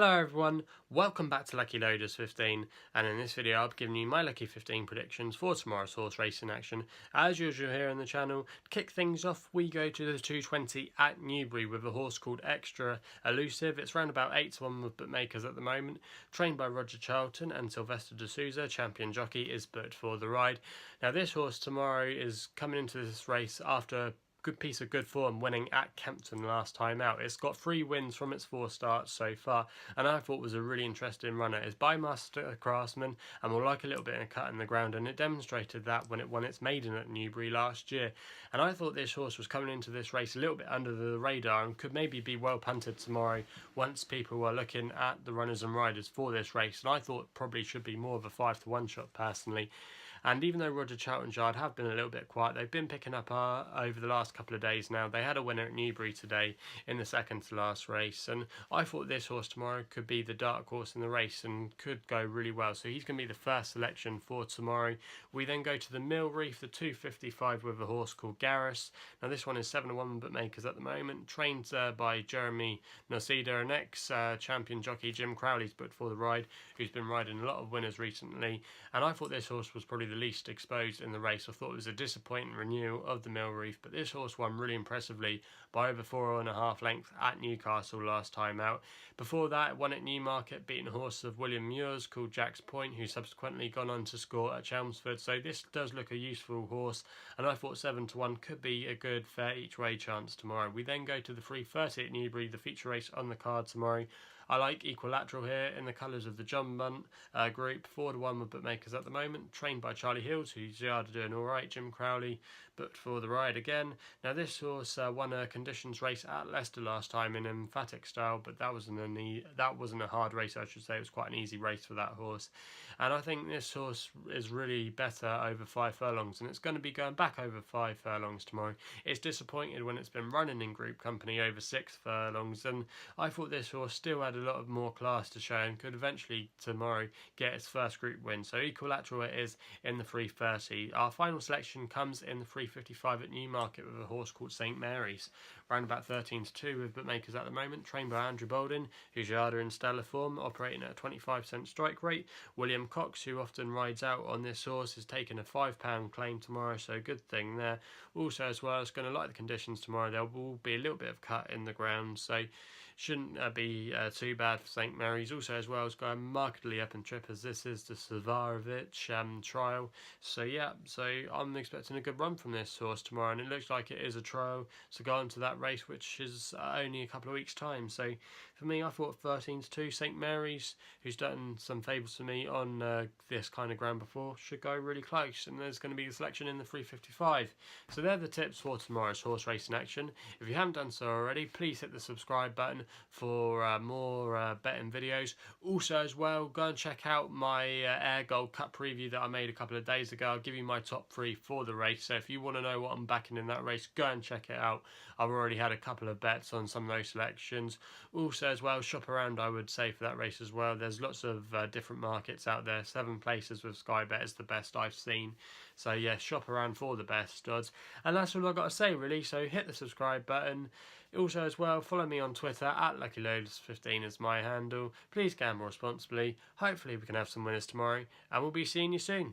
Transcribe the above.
Hello everyone, welcome back to Lucky15, and in this video I'll be giving you my Lucky15 predictions for tomorrow's horse racing action. As usual here on the channel, to kick things off we go to the 220 at Newbury with a horse called Elusive. It's round about 8 to 1 with bookmakers at the moment, trained by Roger Charlton, and Sylvester de Souza, champion jockey, is booked for the ride. Now this horse tomorrow is coming into this race after good piece of good form, winning at Kempton last time out. It's got 3 wins from its 4 starts so far, and I thought was a really interesting runner. It's by Master Craftsman and will like a little bit of a cut in the ground, and it demonstrated that when it won its maiden at Newbury last year. And I thought this horse was coming into this race a little bit under the radar and could maybe be well punted tomorrow once people were looking at the runners and riders for this race, and I thought probably should be more of a 5 to 1 shot personally. And even though Roger Charlton's yard have been a little bit quiet, they've been picking up over the last couple of days now. They had a winner at Newbury today in the second to last race, and I thought this horse tomorrow could be the dark horse in the race and could go really well. So he's going to be the first selection for tomorrow. We then go to the Mill Reef, the 255 with a horse called Garrus. Now this one is 7 to 1 bookmakers at the moment, trained by Jeremy Noceda, and ex-champion jockey Jim Crowley's booked for the ride, who's been riding a lot of winners recently. And I thought this horse was probably the least exposed in the race. I thought it was a disappointing renewal of the Mill Reef, but this horse won really impressively by over 4.5 lengths at Newcastle last time out. Before that, it won at Newmarket, beating a horse of William Muir's called Jack's Point, who subsequently gone on to score at Chelmsford. So this does look a useful horse, and I thought 7 to 1 could be a good fair each way chance tomorrow. We then go to the 3:30 at Newbury, the feature race on the card tomorrow. I like Equilateral here in the colours of the John Bunt group, 4 to 1 with bookmakers at the moment, trained by Charlie Hills, who's doing alright. Jim Crowley booked for the ride again. Now this horse won a conditions race at Leicester last time in emphatic style, but that wasn't a hard race, I should say. It was quite an easy race for that horse, and I think this horse is really better over 5 furlongs, and it's going to be going back over 5 furlongs tomorrow. It's disappointed when it's been running in group company over 6 furlongs, and I thought this horse still had a lot of more class to show and could eventually tomorrow get its first group win. So Equilateral it is in the 3:30. Our final selection comes in the 3:55 at Newmarket with a horse called St Mary's, round about 13 to 2 with bookmakers at the moment, trained by Andrew Bolden, who's yard in stellar form, operating at a 25% strike rate. William Cox, who often rides out on this horse, has taken a £5 claim tomorrow, so good thing there. Also as well, it's going to like the conditions tomorrow. There will be a little bit of cut in the ground, so shouldn't be too bad for St Mary's. Also as well, it's going markedly up in trip, as this is the Savarovich trial. So yeah, so I'm expecting a good run from this horse tomorrow, and it looks like it is a trial to go on to that race, which is only a couple of weeks time. So for me, I thought 13 to 2 St Mary's, who's done some favours for me on this kind of ground before, should go really close, and there's going to be the selection in the 3:55. So they're the tips for tomorrow's horse racing action. If you haven't done so already, please hit the subscribe button for more betting videos. Also as well, go and check out my Air Gold Cup preview that I made a couple of days ago. I'll give you my top 3 for the race, so if you want to know what I'm backing in that race, go and check it out. I've already had a couple of bets on some of those selections. Also as well, shop around, I would say, for that race as well. There's lots of different markets out there. 7 places with Sky Bet is the best I've seen. So yeah, shop around for the best odds. And that's all I've got to say really, so hit the subscribe button. Also as well, follow me on Twitter at Lucky15 is my handle. Please gamble responsibly. Hopefully we can have some winners tomorrow, and we'll be seeing you soon.